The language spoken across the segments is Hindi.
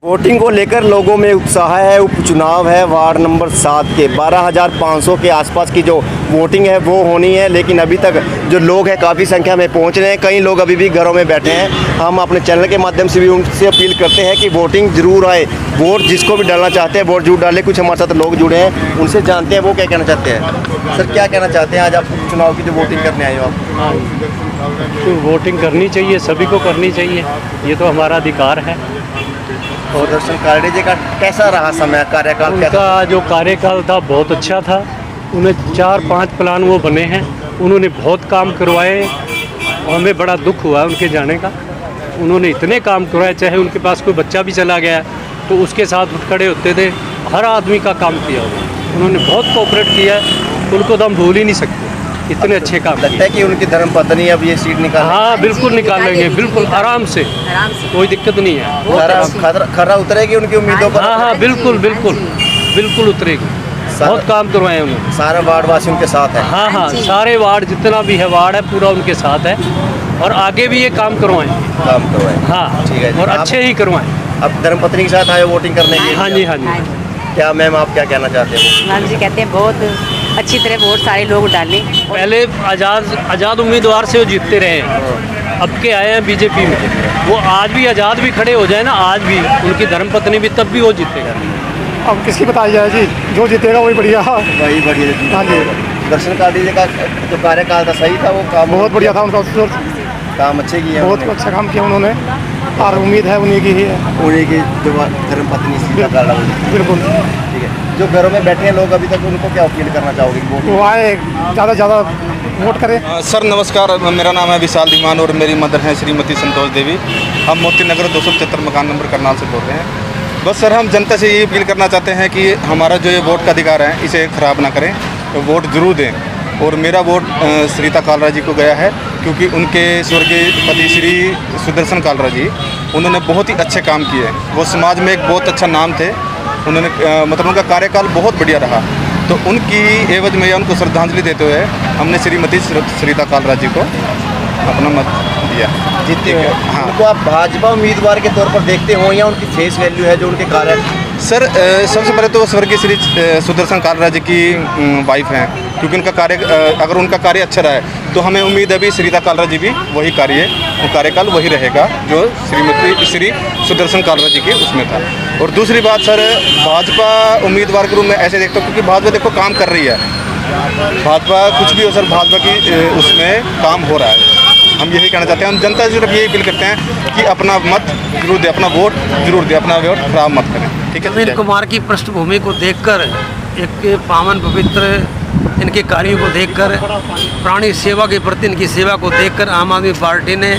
वोटिंग को लेकर लोगों में उत्साह है। उपचुनाव है वार्ड नंबर 7 के 12,500 के आसपास की जो वोटिंग है वो होनी है, लेकिन अभी तक जो लोग हैं काफ़ी संख्या में पहुंच रहे हैं। कई लोग अभी भी घरों में बैठे हैं। हम अपने चैनल के माध्यम से भी उनसे अपील करते हैं कि वोटिंग ज़रूर आए, वोट जिसको भी डालना चाहते हैं वोट जरूर डालें। कुछ हमारे साथ लोग जुड़े हैं, उनसे जानते हैं वो क्या कहना चाहते हैं। सर, क्या कहना चाहते हैं आज आप उपचुनाव की जो वोटिंग करने आए हो आप? हाँ, तो वोटिंग करनी चाहिए, सभी को करनी चाहिए, ये तो हमारा अधिकार है। और दर्शन कालड़े जी का कैसा रहा समय, कार्यकाल कैसा? उनका जो कार्यकाल था बहुत अच्छा था। उन्हें 4-5 प्लान वो बने हैं, उन्होंने बहुत काम करवाए। हमें बड़ा दुख हुआ उनके जाने का। उन्होंने इतने काम करवाए, चाहे उनके पास कोई बच्चा भी चला गया तो उसके साथ उठ खड़े होते थे, हर आदमी का काम किया उन्होंने बहुत कोऑपरेट किया है। उनको तो हम भूल ही नहीं सकते, इतने अच्छे काम लगता है कि उनकी धर्मपत्नी अब ये सीट निकाल? हाँ, बिल्कुल निकालेंगे, बिल्कुल आराम से, कोई दिक्कत नहीं है। खरा उतरेगी उनकी उम्मीदों पर? हाँ, बिल्कुल बिल्कुल बिल्कुल उतरेगी। बहुत काम करवाए उन्होंने। सारा वार्ड वासी उनके साथ है? हाँ, सारे वार्ड, जितना भी है वार्ड है पूरा उनके साथ है, और आगे भी ये काम करवाएं। हाँ, ठीक है, और अच्छे ही करवाएं। अब धर्मपत्नी के साथ आए वोटिंग करने के लिए? हाँ जी, हाँ जी। क्या मैम आप क्या कहना चाहते हैं? मैम जी कहते हैं बहुत अच्छी तरह वोट सारे लोग डालें। पहले आज़ाद उम्मीदवार से वो जीतते रहे हैं, अब के आए हैं बीजेपी में। वो आज भी आज़ाद भी खड़े हो जाए ना, आज भी उनकी धर्मपत्नी भी, तब भी वो जीतेगा। अब किसकी बताई जाए जी, जो जीतेगा वही बढ़िया। वही बढ़िया। हाँ जी, दर्शन कालड़ी जी का जो कार्यकाल था सही था, वो काम बहुत बढ़िया था उनका, काम अच्छे किए, बहुत अच्छा काम किया उन्होंने, और उम्मीद है उन्हीं की ही है। उन्हीं की जो धर्मपत्नी सीता कालड़ा, बिल्कुल ठीक है। जो घरों में बैठे हैं लोग अभी तक, उनको क्या अपील करना चाहोगे? वो आए, ज़्यादा से ज़्यादा वोट करें। सर नमस्कार, मेरा नाम है विशाल धीमान और मेरी मदर हैं श्रीमती संतोष देवी। हम मोती नगर 275 मकान नंबर करनाल से बोल रहे हैं। बस सर, हम जनता से ये अपील करना चाहते हैं कि हमारा जो ये वोट का अधिकार है इसे ख़राब ना करें, तो वोट ज़रूर दें। और मेरा वोट सरिता कालरा जी को गया है, क्योंकि उनके स्वर्गीय पति श्री सुदर्शन कालरा जी, उन्होंने बहुत ही अच्छे काम किए। वो समाज में एक बहुत अच्छा नाम थे। उन्होंने मतलब उनका कार्यकाल बहुत बढ़िया रहा, तो उनकी एवज में उनको श्रद्धांजलि देते हुए हमने श्रीमती सरिता कालरा जी को अपना मत दिया। जीते हुए? हाँ। उनको आप भाजपा उम्मीदवार के तौर पर देखते हो या उनकी फेस वैल्यू है जो उनके कार्य? सर सबसे पहले तो स्वर्गीय श्री सुदर्शन कालरा जी की वाइफ हैं, क्योंकि उनका कार्य, अगर उनका कार्य अच्छा रहा है तो हमें उम्मीद है भी सरिता कालरा जी भी वही कार्यकाल वही रहेगा जो श्रीमती श्री सुदर्शन कालरा जी के उसमें था। और दूसरी बात सर, भाजपा उम्मीदवार के रूप में ऐसे देखता हूँ, क्योंकि भाजपा देखो काम कर रही है। भाजपा कुछ भी हो सर, भाजपा की उसमें काम हो रहा है। हम यही कहना चाहते हैं, हम जनता से सिर्फ यही अपील करते हैं कि अपना मत जरूर दे, अपना वोट जरूर दे, अपना वोट खराब मत करें, ठीक है। नवीन कुमार की पृष्ठभूमि को देखकर, एक पावन पवित्र इनके कार्यों को देखकर, प्राणी सेवा के प्रति इनकी सेवा को देखकर आम आदमी पार्टी ने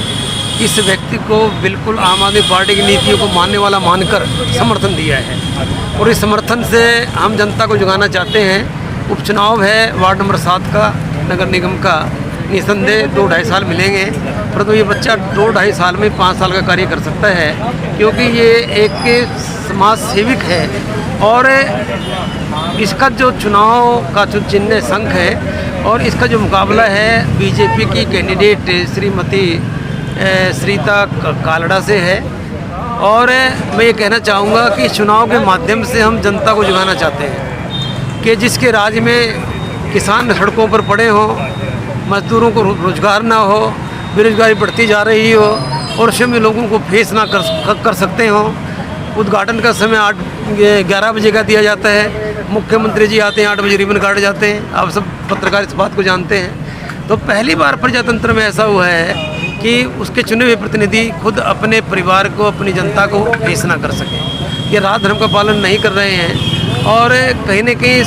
इस व्यक्ति को बिल्कुल आम आदमी पार्टी की नीतियों को मानने वाला मानकर समर्थन दिया है। और इस समर्थन से हम जनता को जुगाना चाहते हैं। उपचुनाव है वार्ड नंबर 7 का, नगर निगम का। निसंदेह 2-2.5 साल मिलेंगे, परंतु ये बच्चा 2-2.5 साल में 5 साल का कार्य कर सकता है, क्योंकि ये एक समाज सेविक है। और इसका जो चुनाव का जो चिन्ह संघ है, और इसका जो मुकाबला है बीजेपी की कैंडिडेट श्रीमती सरिता कालड़ा से है। और मैं ये कहना चाहूँगा कि चुनाव के माध्यम से हम जनता को जगाना चाहते हैं कि जिसके राज्य में किसान सड़कों पर पड़े हों, मजदूरों को रोजगार ना हो, बेरोजगारी बढ़ती जा रही हो, और उसमें लोगों को फेस ना कर सकते हों। उद्घाटन का समय 11 बजे का दिया जाता है, मुख्यमंत्री जी आते हैं 8 बजे रिबन काटे जाते हैं। आप सब पत्रकार इस बात को जानते हैं। तो पहली बार प्रजातंत्र में ऐसा हुआ है कि उसके चुने हुए प्रतिनिधि खुद अपने परिवार को, अपनी जनता को फेस ना कर सकें। ये रात धर्म का पालन नहीं कर रहे हैं। और कहीं न कहीं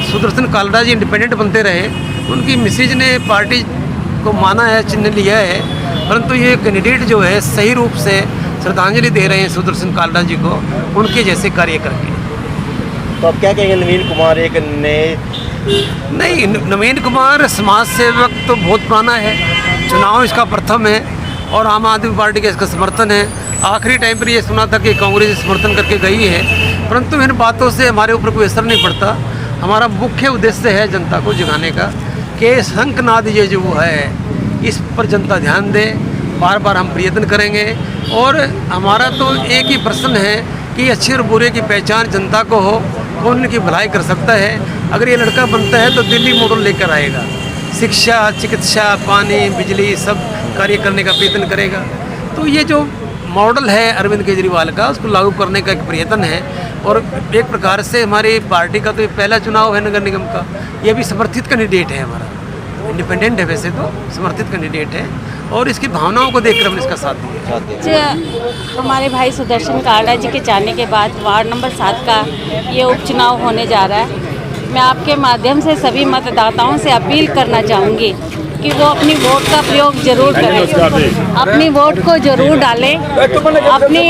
सुदर्शन कालरा जी इंडिपेंडेंट बनते रहे, उनकी मिसेज ने पार्टी को माना है, चिन्ह लिया है, परंतु ये कैंडिडेट जो है सही रूप से श्रद्धांजलि दे रहे हैं सुदर्शन कालरा जी को, उनके जैसे कार्य करके। तो अब क्या कहेंगे, नवीन कुमार एक नए? नहीं, नवीन कुमार समाज सेवक तो बहुत पुराना है, चुनाव इसका प्रथम है, और आम आदमी पार्टी का इसका समर्थन है। आखिरी टाइम पर ये सुना था कि कांग्रेस समर्थन करके गई है, परंतु इन बातों से हमारे ऊपर कोई असर नहीं पड़ता। हमारा मुख्य उद्देश्य है जनता को जगाने का, कि शंखनाद ये जो है इस पर जनता ध्यान दे। बार बार हम प्रयत्न करेंगे, और हमारा तो एक ही प्रश्न है कि अच्छे और बुरे की पहचान जनता को हो, कौन इनकी भलाई कर सकता है। अगर ये लड़का बनता है तो दिल्ली मॉडल लेकर आएगा, शिक्षा, चिकित्सा, पानी, बिजली सब कार्य करने का प्रयत्न करेगा। तो ये जो मॉडल है अरविंद केजरीवाल का, उसको लागू करने का एक प्रयत्न है। और एक प्रकार से हमारी पार्टी का तो ये पहला चुनाव है नगर निगम का। ये भी समर्थित कैंडिडेट है हमारा, इंडिपेंडेंट है वैसे तो, समर्थित कैंडिडेट है और इसकी भावनाओं को देखकर हमने इसका साथ दिया। हमारे भाई सुदर्शन काड़ा जी के जाने के बाद वार्ड नंबर 7 का ये उपचुनाव होने जा रहा है। मैं आपके माध्यम से सभी मतदाताओं से अपील करना चाहूँगी कि वो अपनी वोट का प्रयोग जरूर करें, अपनी वोट को जरूर डालें। अपनी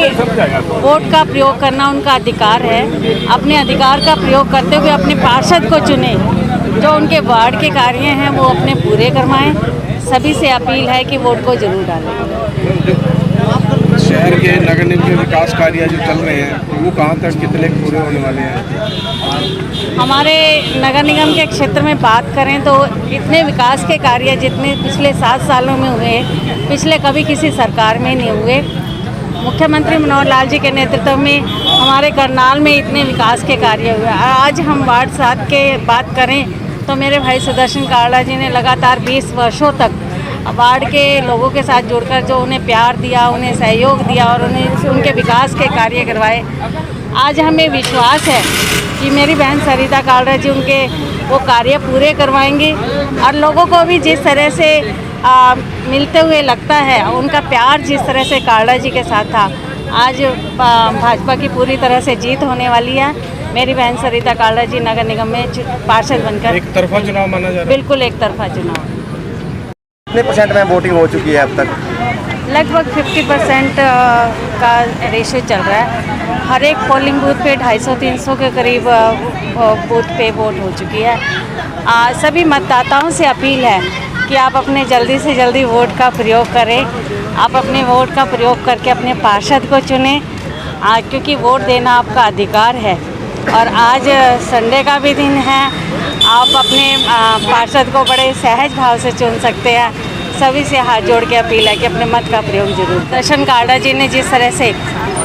वोट का प्रयोग करना उनका अधिकार है। अपने अधिकार का प्रयोग करते हुए अपने पार्षद को चुनें, जो उनके वार्ड के कार्य हैं वो अपने पूरे करवाएं। सभी से अपील है कि वोट को जरूर डालें। शहर के नगर निगम के विकास कार्य जो चल रहे हैं वो कहाँ तक कितने पूरे होने वाले हैं? हमारे नगर निगम के क्षेत्र में बात करें तो इतने विकास के कार्य जितने पिछले 7 सालों में हुए, पिछले कभी किसी सरकार में नहीं हुए। मुख्यमंत्री मनोहर लाल जी के नेतृत्व में हमारे करनाल में इतने विकास के कार्य हुए। आज हम वार्ड 7 के बात करें तो मेरे भाई सुदर्शन काड़ा जी ने लगातार 20 वर्षों तक वार्ड के लोगों के साथ जुड़कर जो उन्हें प्यार दिया, उन्हें सहयोग दिया और उन्हें उनके विकास के कार्य करवाए। आज हमें विश्वास है कि मेरी बहन सरिता काड़ा जी उनके वो कार्य पूरे करवाएंगी और लोगों को भी जिस तरह से मिलते हुए लगता है, उनका प्यार जिस तरह से काड़ा जी के साथ था, आज भाजपा की पूरी तरह से जीत होने वाली है। मेरी बहन सरिता काड़ा जी नगर निगम में पार्षद बनकर एक तरफा चुनाव माना जा रहा है? बिल्कुल एक तरफा चुनाव। कितने परसेंट में वोटिंग हो चुकी है अब तक? लगभग 50% का रेशो चल रहा है। हर एक पोलिंग बूथ पे 250-300 के करीब बूथ पे वोट हो चुकी है। सभी मतदाताओं से अपील है कि आप अपने जल्दी से जल्दी वोट का प्रयोग करें। आप अपने वोट का प्रयोग करके अपने पार्षद को चुनें, क्योंकि वोट देना आपका अधिकार है। और आज संडे का भी दिन है, आप अपने पार्षद को बड़े सहज भाव से चुन सकते हैं। सभी से हाथ जोड़ के अपील है कि अपने मत का प्रयोग जरूर। सुदर्शन काड़ा जी ने जिस तरह से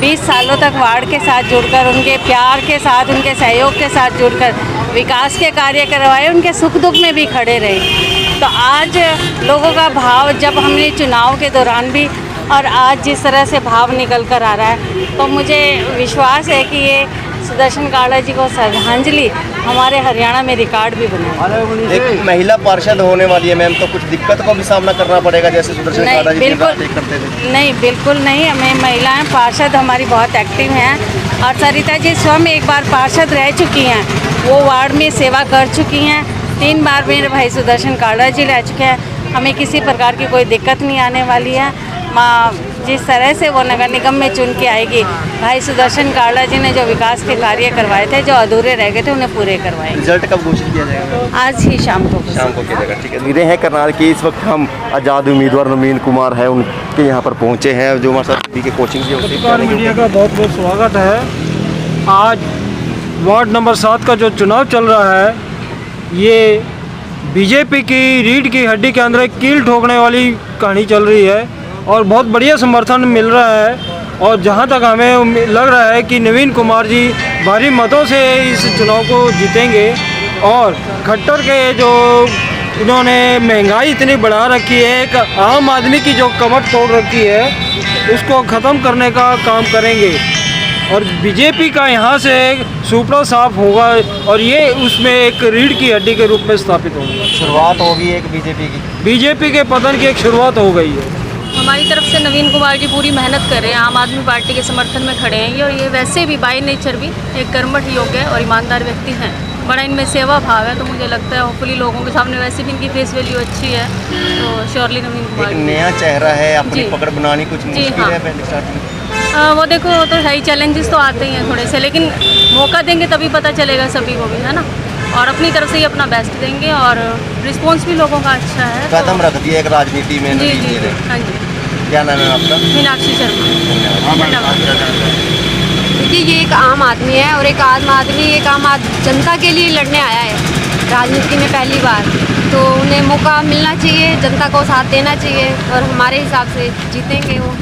20 सालों तक वार्ड के साथ जुड़कर, उनके प्यार के साथ, उनके सहयोग के साथ जुड़कर विकास के कार्य करवाए, उनके सुख दुख में भी खड़े रहे। तो आज लोगों का भाव, जब हमने चुनाव के दौरान भी और आज जिस तरह से भाव निकल कर आ रहा है, तो मुझे विश्वास है कि ये सुदर्शन काड़ा जी को श्रद्धांजलि हमारे हरियाणा में रिकॉर्ड भी बना। एक महिला पार्षद होने वाली है मैम, तो कुछ दिक्कत का भी सामना करना पड़ेगा जैसे सुदर्शन काड़ा जी करते थे? नहीं, बिल्कुल नहीं। हमें महिलाएं पार्षद हमारी बहुत एक्टिव हैं और सरिता जी स्वयं एक बार पार्षद रह चुकी हैं, वो वार्ड में सेवा कर चुकी हैं। 3 बार मेरे भाई सुदर्शन काड़ा जी रह चुके हैं। हमें किसी प्रकार की कोई दिक्कत नहीं आने वाली है। जिस तरह से वो नगर निगम में चुन के आएगी, भाई सुदर्शन काड़ा जी ने जो विकास के कार्य करवाए थे, जो अधूरे रह गए थे, उन्हें पूरे करवाएंगे। रिजल्ट कब घोषित किया जाएगा? आज ही शाम को किया जाएगा। ठीक है, वीरे हैं करनाल की। इस वक्त हम आज़ाद उम्मीदवार नवीन कुमार है, उनके यहाँ पर पहुँचे हैं, जो हमारे साथ के कोचिंग की मीडिया का बहुत बहुत स्वागत है। आज वार्ड नंबर 7 का जो चुनाव चल रहा है, ये बीजेपी की रीढ़ की हड्डी के अंदर एक कील ठोकने वाली कहानी चल रही है और बहुत बढ़िया समर्थन मिल रहा है। और जहाँ तक हमें लग रहा है कि नवीन कुमार जी भारी मतों से इस चुनाव को जीतेंगे। और खट्टर के जो इन्होंने महंगाई इतनी बढ़ा रखी है, एक आम आदमी की जो कमर तोड़ रखी है, उसको ख़त्म करने का काम करेंगे। और बीजेपी का यहाँ से सुपड़ा साफ होगा और ये उसमें एक रीढ़ की हड्डी के रूप में स्थापित होगा। शुरुआत होगी एक बीजेपी की पतन की एक शुरुआत हो गई है। हमारी तरफ से नवीन कुमार जी पूरी मेहनत कर रहे हैं, आम आदमी पार्टी के समर्थन में खड़े हैं। और ये वैसे भी बाय नेचर भी एक कर्मठ योग्य और ईमानदार व्यक्ति हैं। बड़ा इनमें सेवा भाव है, तो मुझे लगता है होपफुली लोगों के सामने वैसे भी इनकी फेस वैल्यू अच्छी है, तो श्योरली नवीन कुमार एक नया चेहरा है, अपनी जी। पकड़ बनानी कुछ मुश्किल है पहले स्टार्टिंग? वो देखो, वो तो है ही, चैलेंजेस तो आते ही हैं थोड़े से, लेकिन मौका देंगे तभी पता चलेगा सभी को भी, है ना। और अपनी तरफ से ही अपना बेस्ट देंगे और रिस्पॉन्स भी लोगों का अच्छा है। कदम रख दिया एक राजनीति में। जी जी जी, हाँ जी। क्या नाम है आपका? मीनाक्षी शर्मा। देखिए, ये एक आम आदमी है और एक आम आदमी जनता के लिए लड़ने आया है राजनीति में पहली बार, तो उन्हें मौका मिलना चाहिए, जनता को साथ देना चाहिए और हमारे हिसाब से जीतेंगे वो।